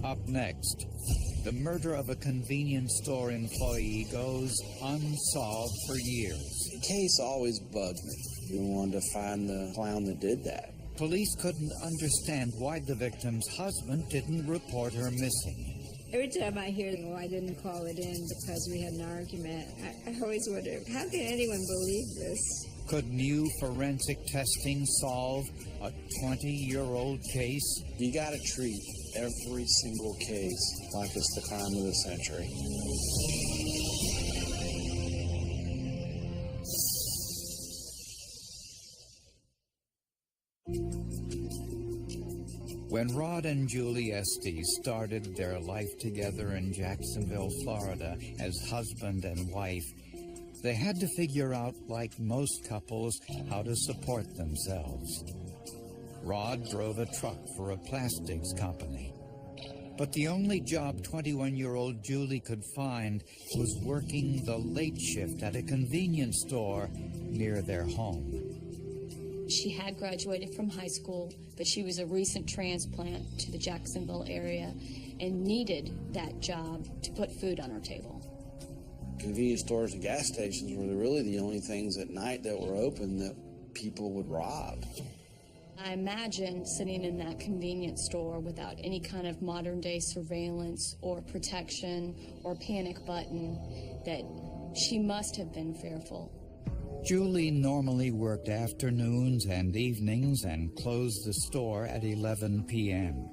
Up next, the murder of a convenience store employee goes unsolved for years. The case always bugged me. We wanted to find the clown that did that. Police couldn't understand why the victim's husband didn't report her missing. Every time I hear, I didn't call it in because we had an argument, I always wonder, how can anyone believe this? Could new forensic testing solve a 20-year-old case? You got to treat every single case like it's the crime of the century. When Rod and Julie Estes started their life together in Jacksonville, Florida, as husband and wife, they had to figure out, like most couples, how to support themselves. Rod drove a truck for a plastics company. But the only job 21-year-old Julie could find was working the late shift at a convenience store near their home. She had graduated from high school, but she was a recent transplant to the Jacksonville area and needed that job to put food on her table. Convenience stores and gas stations were really the only things at night that were open that people would rob. I imagine sitting in that convenience store without any kind of modern-day surveillance or protection or panic button that she must have been fearful. Julie normally worked afternoons and evenings and closed the store at 11 p.m.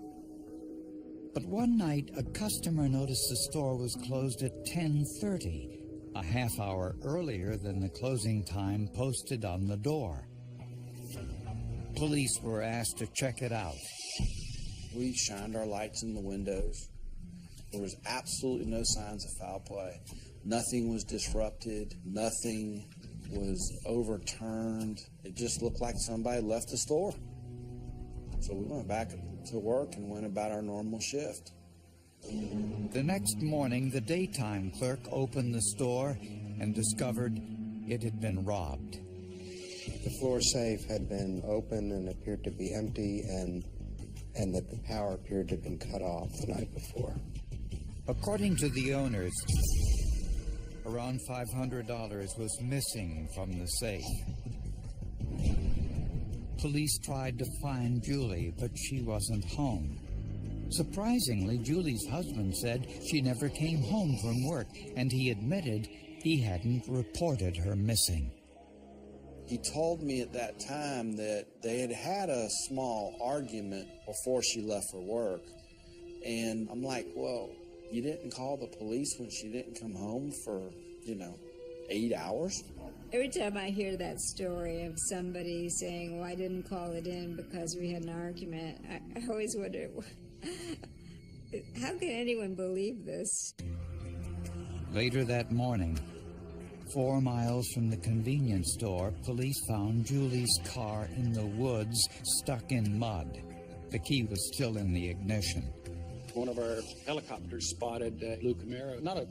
But one night, a customer noticed the store was closed at 10:30, a half hour earlier than the closing time posted on the door. Police were asked to check it out. We shined our lights in the windows. There was absolutely no signs of foul play. Nothing was disrupted. Nothing was overturned. It just looked like somebody left the store. So we went back to work and went about our normal shift. The next morning, the daytime clerk opened the store and discovered it had been robbed. The floor safe had been open and appeared to be empty, and that the power appeared to have been cut off the night before. According to the owners, around $500 was missing from the safe. Police tried to find Julie, but she wasn't home. Surprisingly, Julie's husband said she never came home from work, and he admitted he hadn't reported her missing. He told me at that time that they had had a small argument before she left for work. And I'm like, well, you didn't call the police when she didn't come home for, 8 hours? Every time I hear that story of somebody saying, I didn't call it in because we had an argument, I always wonder, how can anyone believe this? Later that morning, 4 miles from the convenience store, police found Julie's car in the woods, stuck in mud. The key was still in the ignition. One of our helicopters spotted Blue Camaro, not a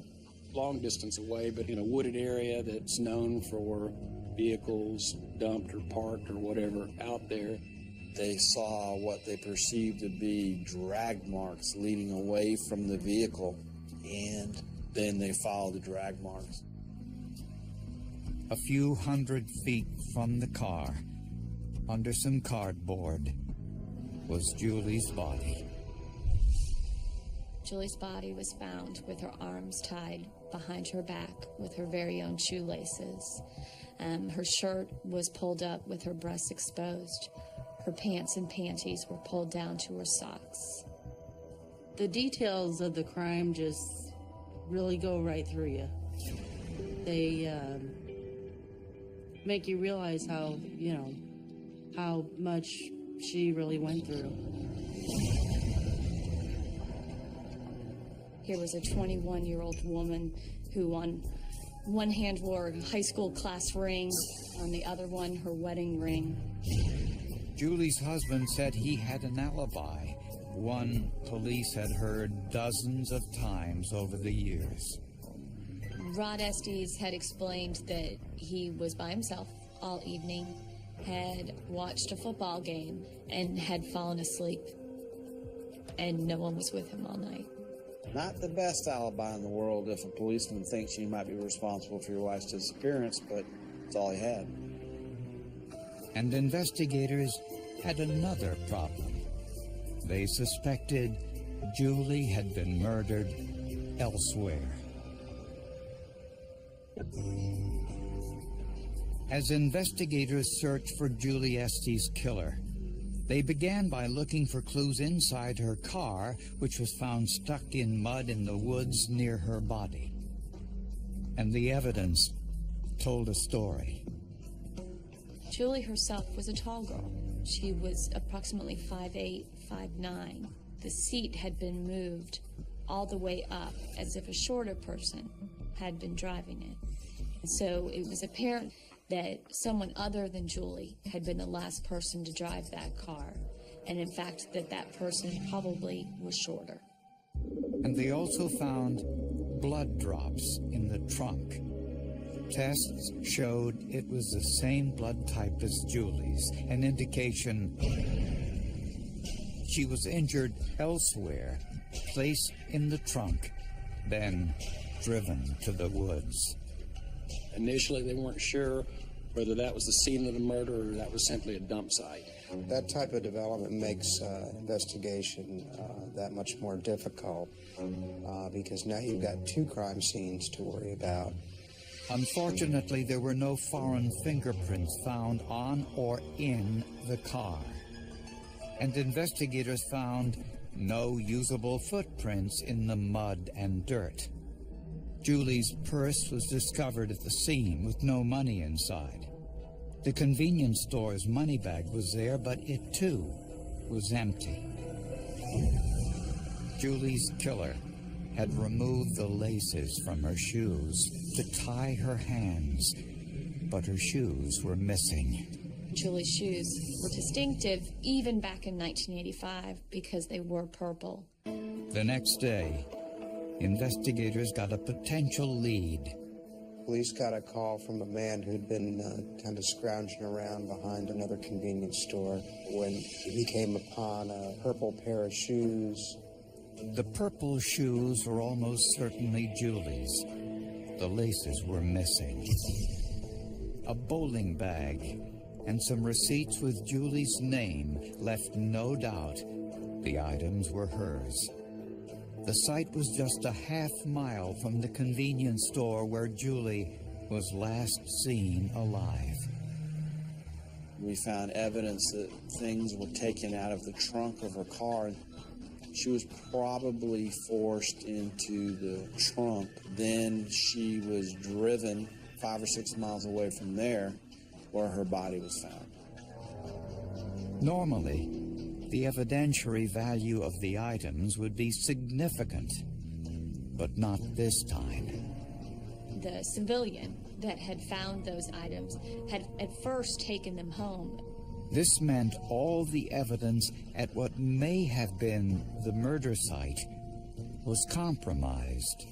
long distance away, but in a wooded area that's known for vehicles dumped or parked or whatever out there. They saw what they perceived to be drag marks leading away from the vehicle, and then they followed the drag marks. A few hundred feet from the car, under some cardboard, was Julie's body. Julie's body was found with her arms tied behind her back with her very own shoelaces. Her shirt was pulled up with her breasts exposed. Her pants and panties were pulled down to her socks. The details of the crime just really go right through you. They make you realize how much she really went through. Here was a 21-year-old woman who on one hand wore a high school class ring, on the other one her wedding ring. Julie's husband said he had an alibi, one police had heard dozens of times over the years. Rod Estes had explained that he was by himself all evening, had watched a football game, and had fallen asleep. and no one was with him all night. Not the best alibi in the world if a policeman thinks you might be responsible for your wife's disappearance, but it's all he had. And investigators had another problem. They suspected Julie had been murdered elsewhere. As investigators searched for Julie Estes' killer, they began by looking for clues inside her car, which was found stuck in mud in the woods near her body. And the evidence told a story. Julie herself was a tall girl. She was approximately 5'8", 5'9". The seat had been moved all the way up as if a shorter person had been driving it. And so it was apparent that someone other than Julie had been the last person to drive that car, and in fact that person probably was shorter. And they also found blood drops in the trunk. Tests showed it was the same blood type as Julie's, an indication she was injured elsewhere, placed in the trunk, then driven to the woods. Initially, they weren't sure whether that was the scene of the murder or that was simply a dump site. That type of development makes investigation that much more difficult because now you've got two crime scenes to worry about. Unfortunately, there were no foreign fingerprints found on or in the car. And investigators found no usable footprints in the mud and dirt. Julie's purse was discovered at the scene with no money inside. The convenience store's money bag was there, but it too was empty. Julie's killer had removed the laces from her shoes to tie her hands, but her shoes were missing. Julie's shoes were distinctive even back in 1985 because they were purple. The next day, investigators got a potential lead. Police got a call from a man who'd been kind of scrounging around behind another convenience store when he came upon a purple pair of shoes. The purple shoes were almost certainly Julie's. The laces were missing. A bowling bag and some receipts with Julie's name left no doubt the items were hers. The site was just a half-mile from the convenience store where Julie was last seen alive. We found evidence that things were taken out of the trunk of her car. She was probably forced into the trunk. Then she was driven 5 or 6 miles away from there where her body was found. Normally, the evidentiary value of the items would be significant, but not this time. The civilian that had found those items had at first taken them home. This meant all the evidence at what may have been the murder site was compromised.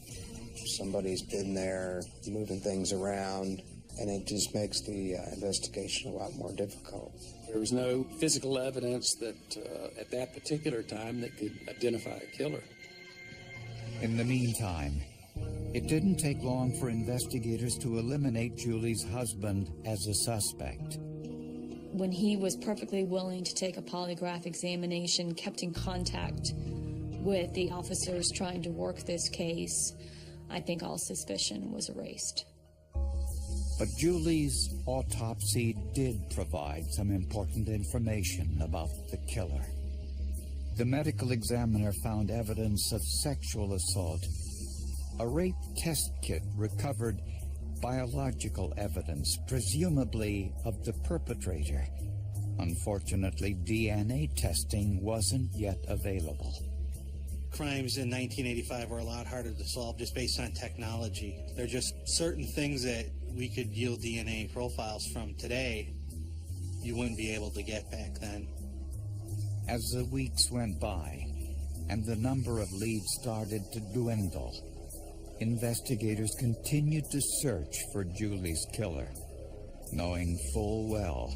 Somebody's been there moving things around, and it just makes the investigation a lot more difficult. There was no physical evidence that at that particular time that could identify a killer. In the meantime, it didn't take long for investigators to eliminate Julie's husband as a suspect. When he was perfectly willing to take a polygraph examination, kept in contact with the officers trying to work this case, I think all suspicion was erased. But Julie's autopsy did provide some important information about the killer. The medical examiner found evidence of sexual assault. A rape test kit recovered biological evidence, presumably of the perpetrator. Unfortunately, DNA testing wasn't yet available. Crimes in 1985 were a lot harder to solve just based on technology. There are just certain things that we could yield DNA profiles from today you wouldn't be able to get back then. As the weeks went by and the number of leads started to dwindle, investigators continued to search for Julie's killer, knowing full well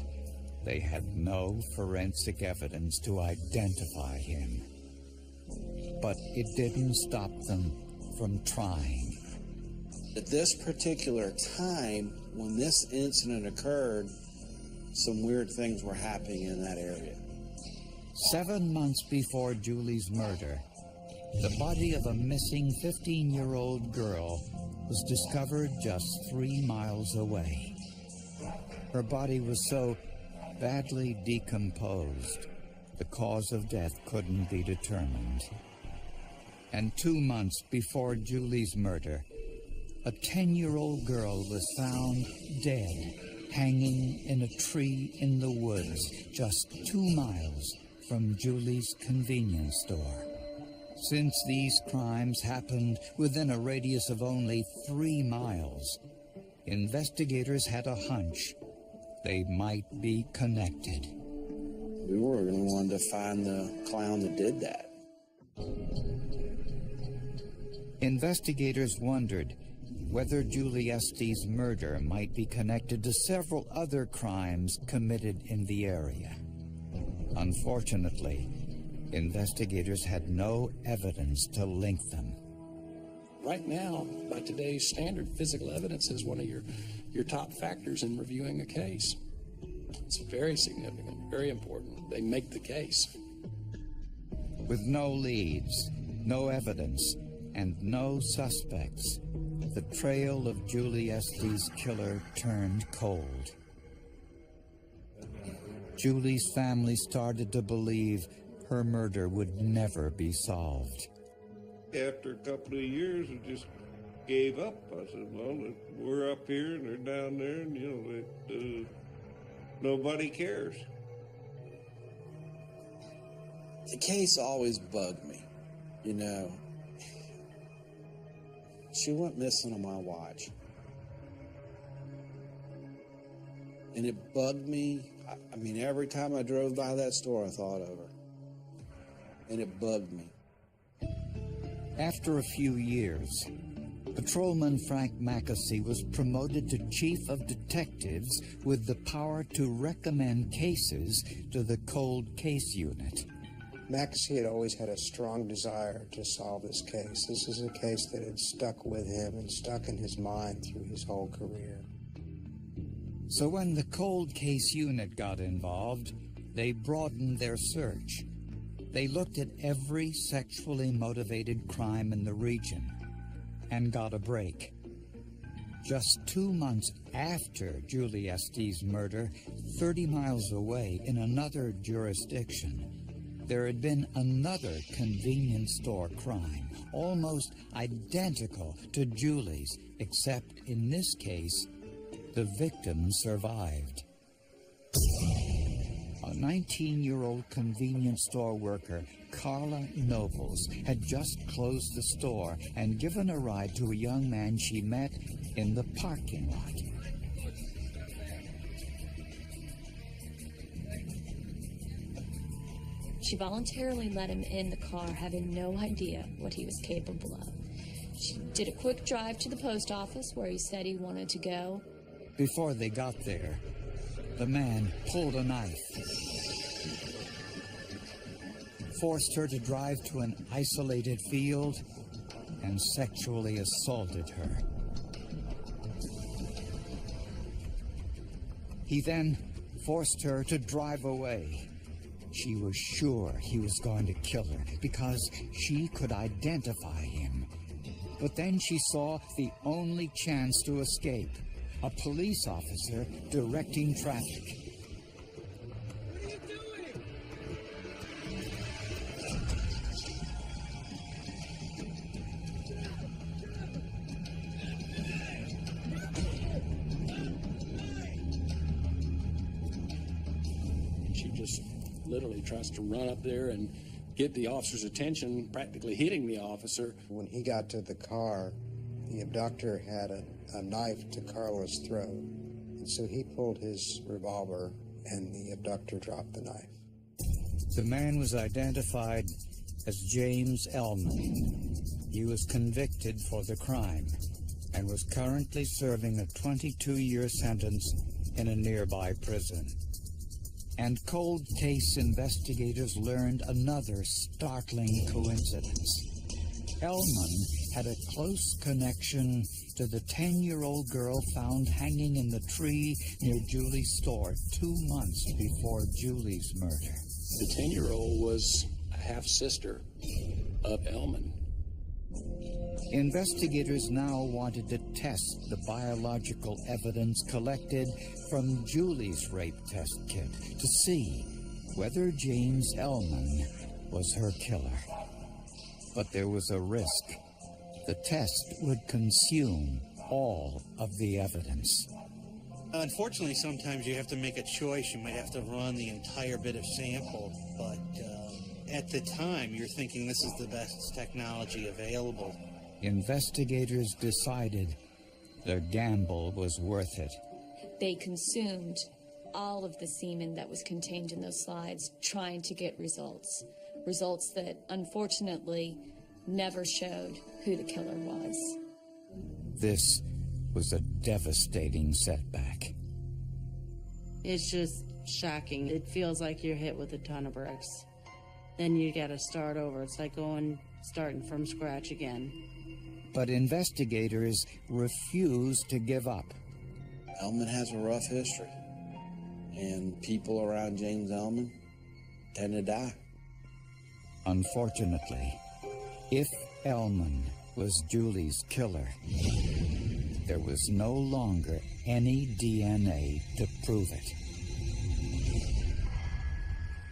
they had no forensic evidence to identify him. but it didn't stop them from trying. At this particular time, when this incident occurred, some weird things were happening in that area. 7 months before Julie's murder, the body of a missing 15-year-old girl was discovered just 3 miles away. Her body was so badly decomposed, the cause of death couldn't be determined. And 2 months before Julie's murder, a 10-year-old girl was found dead, hanging in a tree in the woods just 2 miles from Julie's convenience store. Since these crimes happened within a radius of only 3 miles, investigators had a hunch they might be connected. We were going to want to find the clown that did that. Investigators wondered whether Julie Estes' murder might be connected to several other crimes committed in the area. Unfortunately, investigators had no evidence to link them. Right now, by today's standard, physical evidence is one of your top factors in reviewing a case. It's very significant, very important. They make the case. With no leads, no evidence, and no suspects, the trail of Julie Estes' killer turned cold. Julie's family started to believe her murder would never be solved. After a couple of years, I just gave up. I said, well, we're up here and they're down there, and, nobody cares. The case always bugged me, She went missing on my watch. And it bugged me. I mean, every time I drove by that store, I thought of her. And it bugged me. After a few years, Patrolman Frank Mackesy was promoted to Chief of Detectives with the power to recommend cases to the Cold Case Unit. Mackesy had always had a strong desire to solve this case. This is a case that had stuck with him and stuck in his mind through his whole career. So when the Cold Case Unit got involved, they broadened their search. They looked at every sexually motivated crime in the region and got a break. Just 2 months after Julie Estes' murder, 30 miles away in another jurisdiction, there had been another convenience store crime, almost identical to Julie's, except in this case, the victim survived. A 19-year-old convenience store worker, Carla Nobles, had just closed the store and given a ride to a young man she met in the parking lot. She voluntarily let him in the car, having no idea what he was capable of. She did a quick drive to the post office where he said he wanted to go. Before they got there, the man pulled a knife, forced her to drive to an isolated field, and sexually assaulted her. He then forced her to drive away. She was sure he was going to kill her because she could identify him. But then she saw the only chance to escape, a police officer directing traffic. What are you doing? She just literally tries to run up there and get the officer's attention, practically hitting the officer. When he got to the car, the abductor had a knife to Carla's throat. And so he pulled his revolver, and the abductor dropped the knife. The man was identified as James Ellman. He was convicted for the crime and was currently serving a 22-year sentence in a nearby prison. And cold case investigators learned another startling coincidence. Ellman had a close connection to the 10-year-old girl found hanging in the tree near Julie's store 2 months before Julie's murder. The 10-year-old was a half-sister of Ellman. Investigators now wanted to test the biological evidence collected from Julie's rape test kit to see whether James Ellman was her killer. But there was a risk. The test would consume all of the evidence. Unfortunately, sometimes you have to make a choice. You might have to run the entire bit of sample, but at the time, you're thinking this is the best technology available. Investigators decided their gamble was worth it. They consumed all of the semen that was contained in those slides, trying to get results. Results that, unfortunately, never showed who the killer was. This was a devastating setback. It's just shocking. It feels like you're hit with a ton of bricks. Then you gotta start over. It's like starting from scratch again. But investigators refused to give up. Ellman has a rough history, and people around James Ellman tend to die. Unfortunately, if Ellman was Julie's killer, there was no longer any DNA to prove it.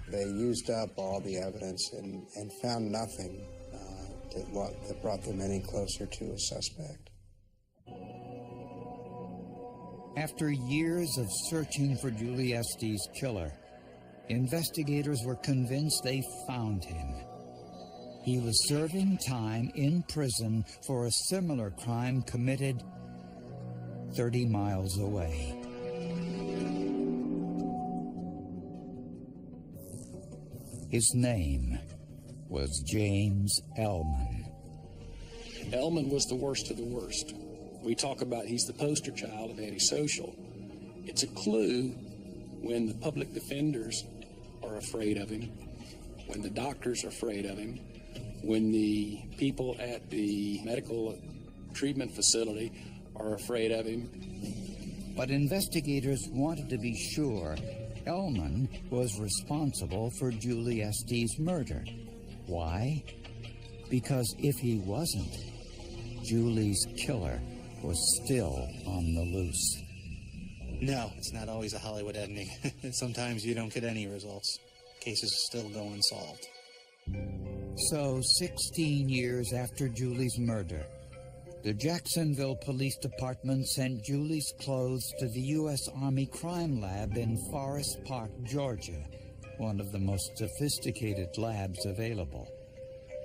They used up all the evidence and found nothing that brought them any closer to a suspect. After years of searching for Julie Estes' killer, investigators were convinced they found him. He was serving time in prison for a similar crime committed 30 miles away. His name was James Ellman. Ellman was the worst of the worst. We talk about he's the poster child of antisocial. It's a clue when the public defenders are afraid of him, when the doctors are afraid of him, when the people at the medical treatment facility are afraid of him. But investigators wanted to be sure Ellman was responsible for Julie Estes' murder. Why? Because if he wasn't, Julie's killer was still on the loose. No, it's not always a Hollywood ending. Sometimes you don't get any results. Cases still go unsolved. So, 16 years after Julie's murder, the Jacksonville Police Department sent Julie's clothes to the U.S. Army Crime Lab in Forest Park, Georgia, one of the most sophisticated labs available.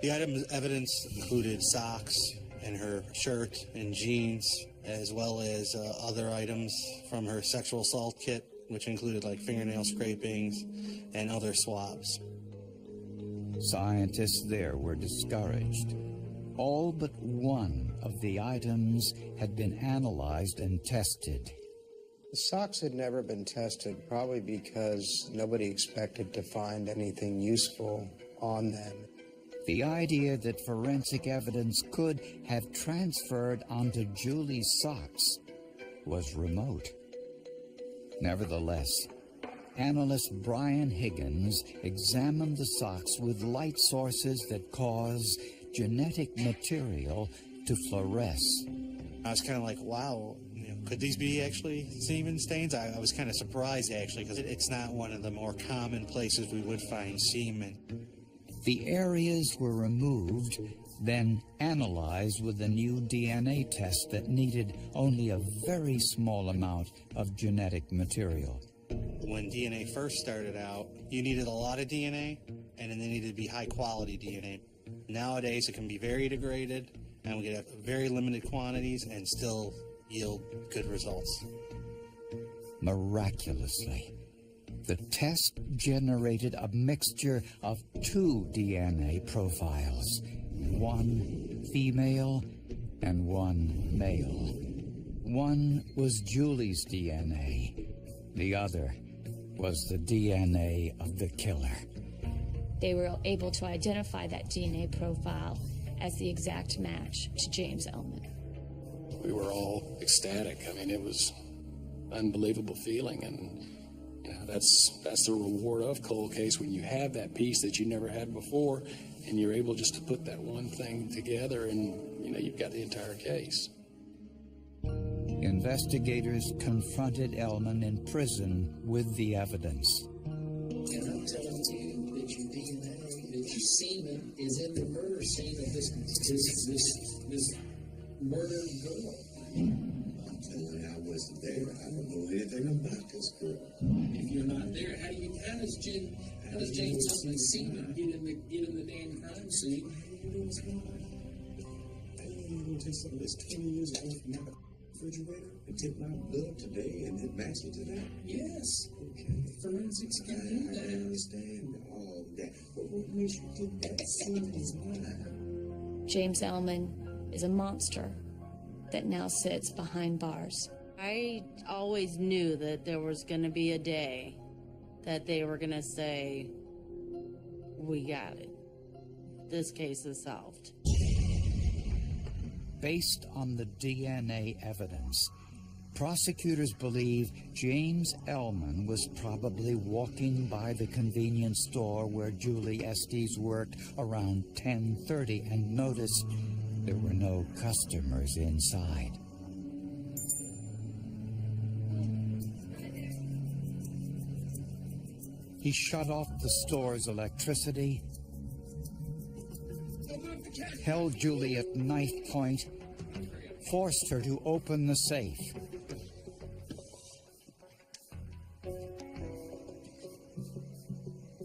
The evidence included socks and her shirt and jeans, as well as other items from her sexual assault kit, which included like fingernail scrapings and other swabs. Scientists there were discouraged. All but one of the items had been analyzed and tested. The socks had never been tested, probably because nobody expected to find anything useful on them. The idea that forensic evidence could have transferred onto Julie's socks was remote. Nevertheless, analyst Brian Higgins examined the socks with light sources that cause genetic material to fluoresce. I was kind of like, wow, could these be actually semen stains? I was kind of surprised, actually, because it's not one of the more common places we would find semen. The areas were removed, then analyzed with a new DNA test that needed only a very small amount of genetic material. When DNA first started out, you needed a lot of DNA, and then it needed to be high-quality DNA. Nowadays, it can be very degraded, and we can have very limited quantities and still yield good results. Miraculously, the test generated a mixture of 2 DNA profiles, one female and one male. One was Julie's DNA, the other was the DNA of the killer. They were able to identify that DNA profile as the exact match to James Ellman. We were all ecstatic. I mean, it was unbelievable feeling, and you know, that's the reward of cold case, when you have that piece that you never had before, and you're able just to put that one thing together, and you know, you've got the entire case. Investigators confronted Ellman in prison with the evidence. And I'm telling you that your DNA, that your semen is in the murder scene of this murdered girl. I'm telling you, I wasn't there. I don't know anything about this girl. If you're not there, how does James Ellman's semen get in the damn crime scene? You know what's going on? I don't even want to take some of this 20 years ago from my refrigerator and take my blood today and then match it to that? Yes. Okay. Forensics can do that. I understand all that. But what makes you think that semen is mine? James Ellman is a monster that now sits behind bars. I always knew that there was going to be a day that they were going to say, we got it. This case is solved. Based on the DNA evidence, prosecutors believe James Ellman was probably walking by the convenience store where Julie Estes worked around 10:30 and noticed there were no customers inside. He shut off the store's electricity, held Julie at knife point, forced her to open the safe.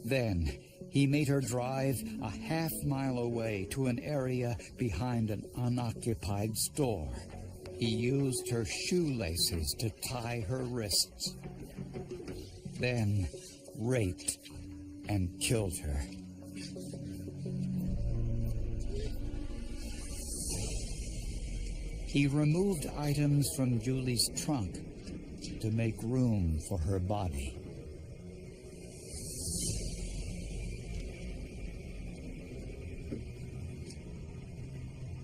Then he made her drive a half-mile away to an area behind an unoccupied store. He used her shoelaces to tie her wrists, then raped and killed her. He removed items from Julie's trunk to make room for her body.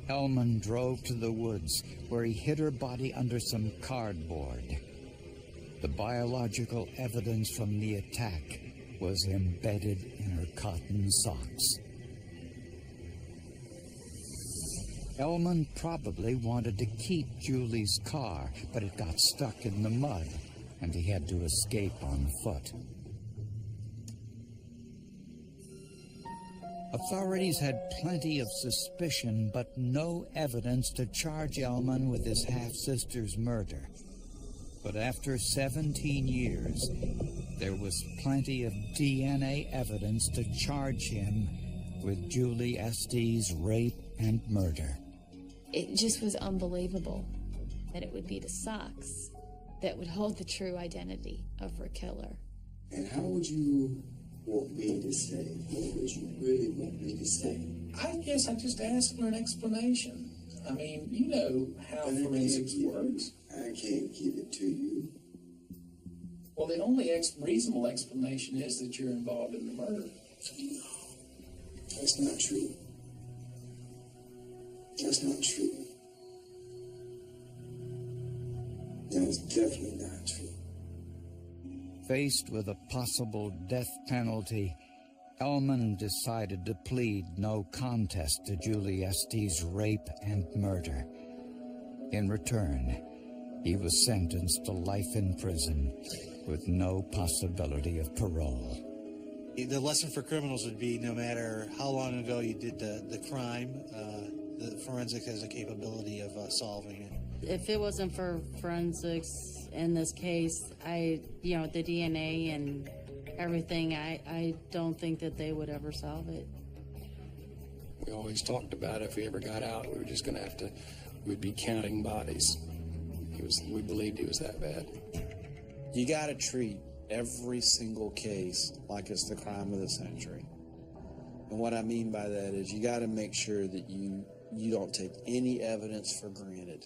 Ellman drove to the woods, where he hid her body under some cardboard. The biological evidence from the attack was embedded in her cotton socks. Ellman probably wanted to keep Julie's car, but it got stuck in the mud, and he had to escape on foot. Authorities had plenty of suspicion, but no evidence to charge Ellman with his half-sister's murder. But after 17 years, there was plenty of DNA evidence to charge him with Julie Estes' rape and murder. It just was unbelievable that it would be the socks that would hold the true identity of her killer. And how would you want me to say? What would you really want me to say? I guess I just asked for an explanation. I mean, you know how forensics works. I can't give it to you. Well, the only reasonable explanation is that you're involved in the murder. No, that's not true. That's not true. That is definitely not true. Faced with a possible death penalty, Ellman decided to plead no contest to Julie Estes' rape and murder. In return, he was sentenced to life in prison with no possibility of parole. The lesson for criminals would be, no matter how long ago you did the crime, the forensics has a capability of solving it. If it wasn't for forensics in this case, the DNA and everything, I don't think that they would ever solve it. We always talked about if we ever got out, we were just going to have to, we'd be counting bodies. We believed he was that bad. You got to treat every single case like it's the crime of the century. And what I mean by that is you got to make sure that you don't take any evidence for granted.